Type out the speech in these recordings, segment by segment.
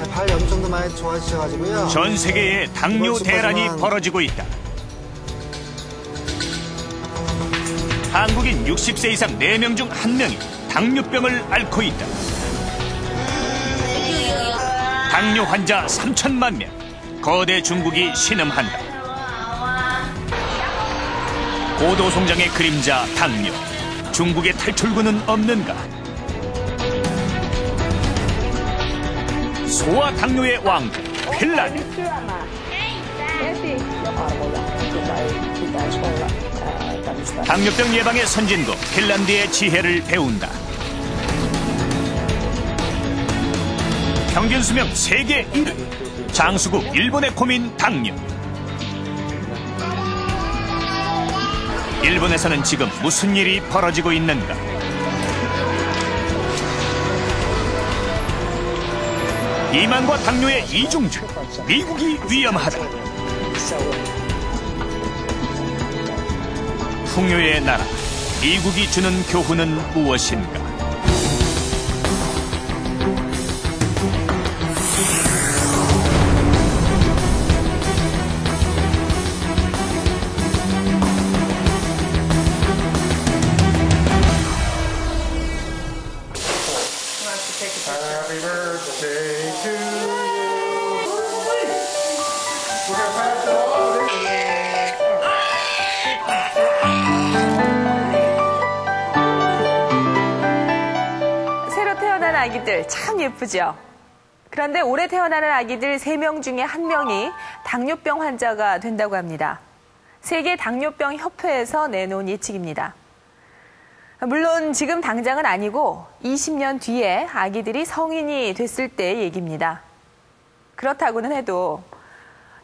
발 염 정도 많이 좋아지셔가지고요. 전 세계에 당뇨 대란이 벌어지고 있다. 한국인 60세 이상 4명 중 1명이 당뇨병을 앓고 있다. 당뇨 환자 3천만 명. 거대 중국이 신음한다. 고도 성장의 그림자 당뇨. 중국의 탈출구는 없는가? 소아 당뇨의 왕국 핀란드. 당뇨병 예방의 선진국 핀란드의 지혜를 배운다. 평균 수명 세계 1위. 장수국 일본의 고민 당뇨. 일본에서는 지금 무슨 일이 벌어지고 있는가? 비만과 당뇨의 이중주. 미국이 위험하다. 풍요의 나라. 미국이 주는 교훈은 무엇인가? Happy birthday to you. We're gonna pass it all. 새로 태어난 아기들 참 예쁘죠? 그런데 올해 태어나는 아기들 3명 중에 1명이 당뇨병 환자가 된다고 합니다. 세계 당뇨병 협회에서 내놓은 예측입니다. 물론 지금 당장은 아니고 20년 뒤에 아기들이 성인이 됐을 때의 얘기입니다. 그렇다고는 해도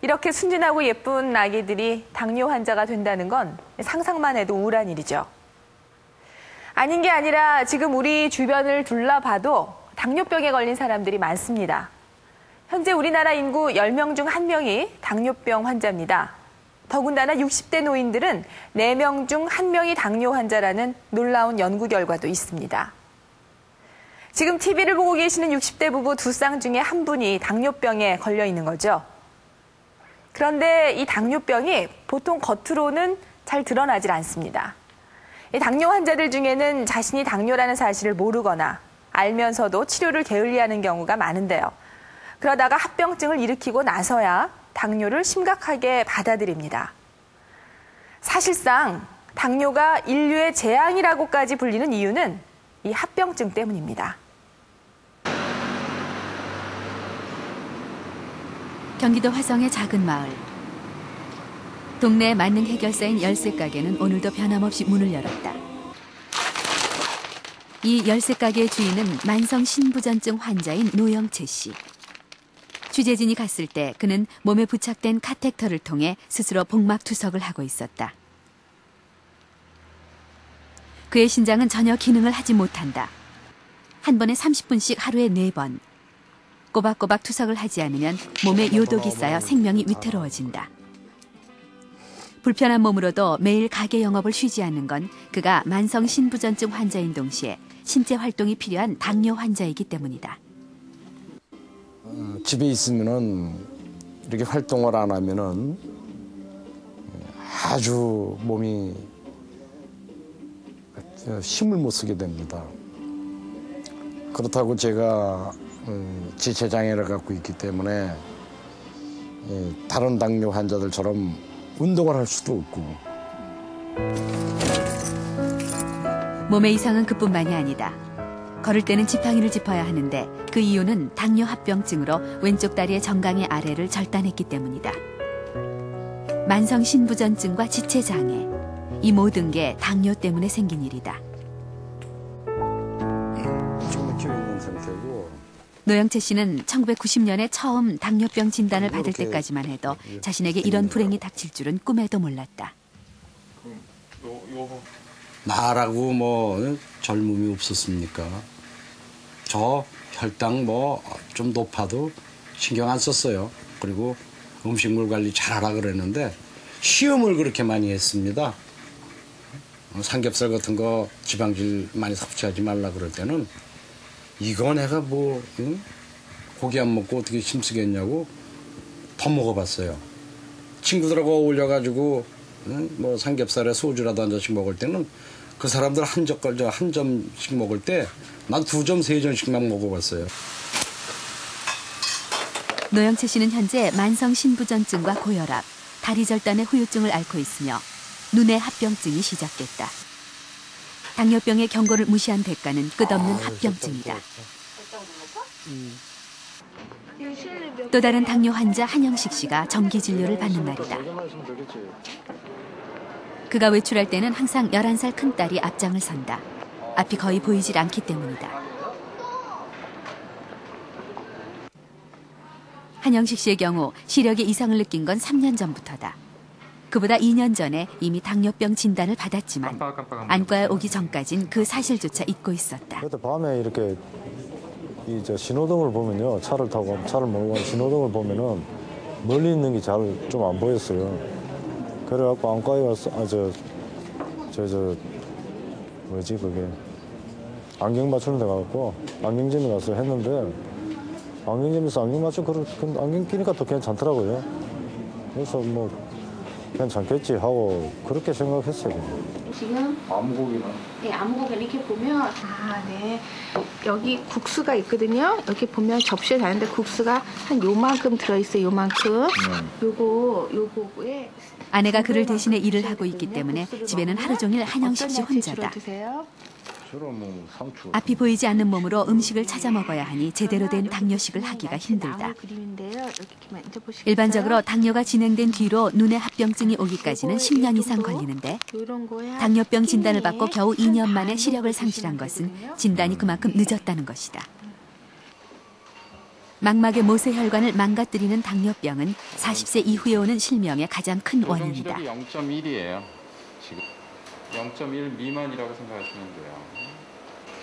이렇게 순진하고 예쁜 아기들이 당뇨 환자가 된다는 건 상상만 해도 우울한 일이죠. 아닌 게 아니라 지금 우리 주변을 둘러봐도 당뇨병에 걸린 사람들이 많습니다. 현재 우리나라 인구 10명 중 1명이 당뇨병 환자입니다. 더군다나 60대 노인들은 4명 중 1명이 당뇨 환자라는 놀라운 연구 결과도 있습니다. 지금 TV를 보고 계시는 60대 부부 2쌍 중에 한 분이 당뇨병에 걸려 있는 거죠. 그런데 이 당뇨병이 보통 겉으로는 잘 드러나질 않습니다. 이 당뇨 환자들 중에는 자신이 당뇨라는 사실을 모르거나 알면서도 치료를 게을리하는 경우가 많은데요. 그러다가 합병증을 일으키고 나서야 당뇨를 심각하게 받아들입니다. 사실상 당뇨가 인류의 재앙이라고까지 불리는 이유는 이 합병증 때문입니다. 경기도 화성의 작은 마을. 동네 만능 해결사인 열쇠 가게는 오늘도 변함없이 문을 열었다. 이 열쇠 가게의 주인은 만성 신부전증 환자인 노영채 씨. 취재진이 갔을 때 그는 몸에 부착된 카테터를 통해 스스로 복막 투석을 하고 있었다. 그의 신장은 전혀 기능을 하지 못한다. 한 번에 30분씩 하루에 4번. 꼬박꼬박 투석을 하지 않으면 몸에 요독이 쌓여 생명이 위태로워진다. 불편한 몸으로도 매일 가게 영업을 쉬지 않는 건 그가 만성 신부전증 환자인 동시에 신체 활동이 필요한 당뇨 환자이기 때문이다. 집에 있으면은 이렇게 활동을 안 하면은 아주 몸이 힘을 못 쓰게 됩니다. 그렇다고 제가 지체장애를 갖고 있기 때문에 다른 당뇨 환자들처럼 운동을 할 수도 없고. 몸의 이상은 그뿐만이 아니다. 걸을 때는 지팡이를 짚어야 하는데 그 이유는 당뇨 합병증으로 왼쪽 다리의 정강이 아래를 절단했기 때문이다. 만성 신부전증과 지체장애, 이 모든 게 당뇨 때문에 생긴 일이다. 좀 키워 있는 상태고. 노영채 씨는 1990년에 처음 당뇨병 진단을 받을 때까지만 해도 자신에게 이런 불행이 닥칠 줄은 꿈에도 몰랐다. 나라고 뭐 젊음이 없었습니까? 저 혈당 뭐 좀 높아도 신경 안 썼어요. 그리고 음식물 관리 잘하라 그랬는데 시험을 그렇게 많이 했습니다. 삼겹살 같은 거 지방질 많이 섭취하지 말라 그럴 때는 이거 내가 뭐 고기 안 먹고 어떻게 힘쓰겠냐고 더 먹어봤어요. 친구들하고 어울려가지고 뭐 삼겹살에 소주라도 한 잔씩 먹을 때는 그 사람들 한 점씩 먹을 때 난 2점, 3점씩만 먹어봤어요. 노영채 씨는 현재 만성 신부전증과 고혈압, 다리 절단의 후유증을 앓고 있으며 눈의 합병증이 시작됐다. 당뇨병의 경고를 무시한 대가는 끝없는 합병증이다. 또 다른 당뇨 환자 한영식 씨가 정기 진료를 받는 날이다. 그가 외출할 때는 항상 11살 큰딸이 앞장을 선다. 앞이 거의 보이질 않기 때문이다. 한영식 씨의 경우 시력에 이상을 느낀 건 3년 전부터다. 그보다 2년 전에 이미 당뇨병 진단을 받았지만 안과에 오기 전까진 그 사실조차 잊고 있었다. 그때 밤에 이렇게 신호등을 보면요, 차를 몰고 가는 신호등을 보면은 멀리 있는 게 잘 좀 안 보였어요. 그래갖고 안과에 와서 뭐지 그게 안경 맞추는 데 가갖고 안경점에 가서 했는데 안경점에서 안경 맞추고 안경 끼니까 또 괜찮더라고요. 그래서 뭐 괜찮겠지 하고 그렇게 생각했어요. 지금 아무고기나? 네, 아무거나 이렇게 보면 네. 여기 국수가 있거든요. 여기 보면 접시에 다는데 국수가 한 요만큼 들어있어요. 요만큼. 요거에 아내가 그를 대신해 일을 하고 있기 때문에 집에는 하루 종일 한영식 씨 혼자다. 주로 뭐 상추. 앞이 보이지 않는 몸으로 음식을 찾아 먹어야 하니 제대로 된 당뇨식을 하기가 힘들다. 일반적으로 당뇨가 진행된 뒤로 눈의 합병증이 오기까지는 10년 이상 걸리는데 당뇨병 진단을 받고 겨우 2년 만에 시력을 상실한 것은 진단이 그만큼 늦었다는 것이다. 망막의 모세혈관을 망가뜨리는 당뇨병은 40세 이후에 오는 실명의 가장 큰 원인이다. 0.1이에요. 지금 0.1 미만이라고 생각하시면 돼요.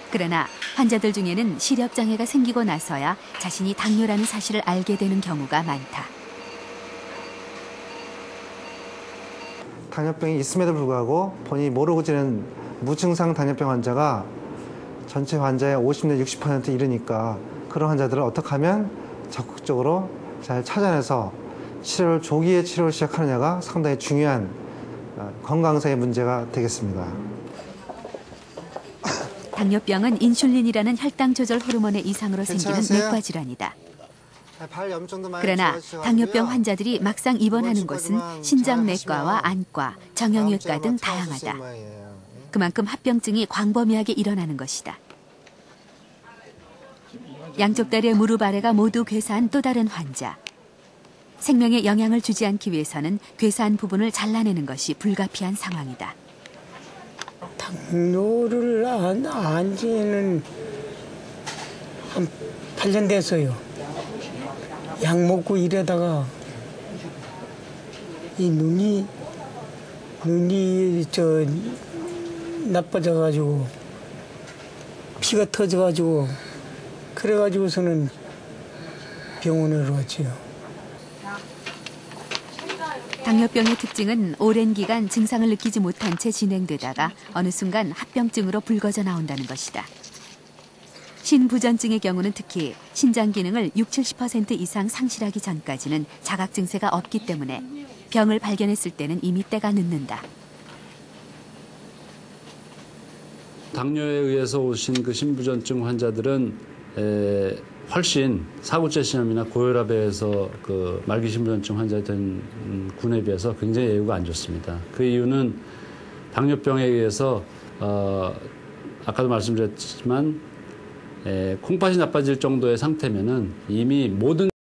그러나 환자들 중에는 시력장애가 생기고 나서야 자신이 당뇨라는 사실을 알게 되는 경우가 많다. 당뇨병이 있음에도 불구하고 본인이 모르고 지낸 무증상 당뇨병 환자가 전체 환자의 50내 60% 이르니까 그런 환자들을 어떻게 하면 적극적으로 잘 찾아내서 조기에 치료를 시작하느냐가 상당히 중요한 건강상의 문제가 되겠습니다. 당뇨병은 인슐린이라는 혈당 조절 호르몬의 이상으로 생기는 괜찮으세요? 내과 질환이다. 발 염증도 많이 그러나 좋아지셔가지고요. 당뇨병 환자들이 막상 입원하는 곳은 이번 신장내과와 주까지만 안과, 다음 정형외과 주에 등 아마 찾아주실 다양하다. 모양이에요. 그만큼 합병증이 광범위하게 일어나는 것이다. 양쪽 다리의 무릎 아래가 모두 괴사한 또 다른 환자. 생명에 영향을 주지 않기 위해서는 괴사한 부분을 잘라내는 것이 불가피한 상황이다. 당뇨를 안 지는 한 8년 됐어요. 약 먹고 이러다가 이 눈이 나빠져가지고 피가 터져가지고 그래가지고서는 병원으로 왔지요. 당뇨병의 특징은 오랜 기간 증상을 느끼지 못한 채 진행되다가 어느 순간 합병증으로 불거져 나온다는 것이다. 신부전증의 경우는 특히 신장 기능을 60-70% 이상 상실하기 전까지는 자각 증세가 없기 때문에 병을 발견했을 때는 이미 때가 늦는다. 당뇨에 의해서 오신 그 신부전증 환자들은 훨씬 사구째 신염이나 고혈압에 의해서 그 말기 신부전증 환자가 된 군에 비해서 굉장히 예후가 안 좋습니다. 그 이유는 당뇨병에 의해서 아까도 말씀드렸지만 콩팥이 나빠질 정도의 상태면은 이미 모든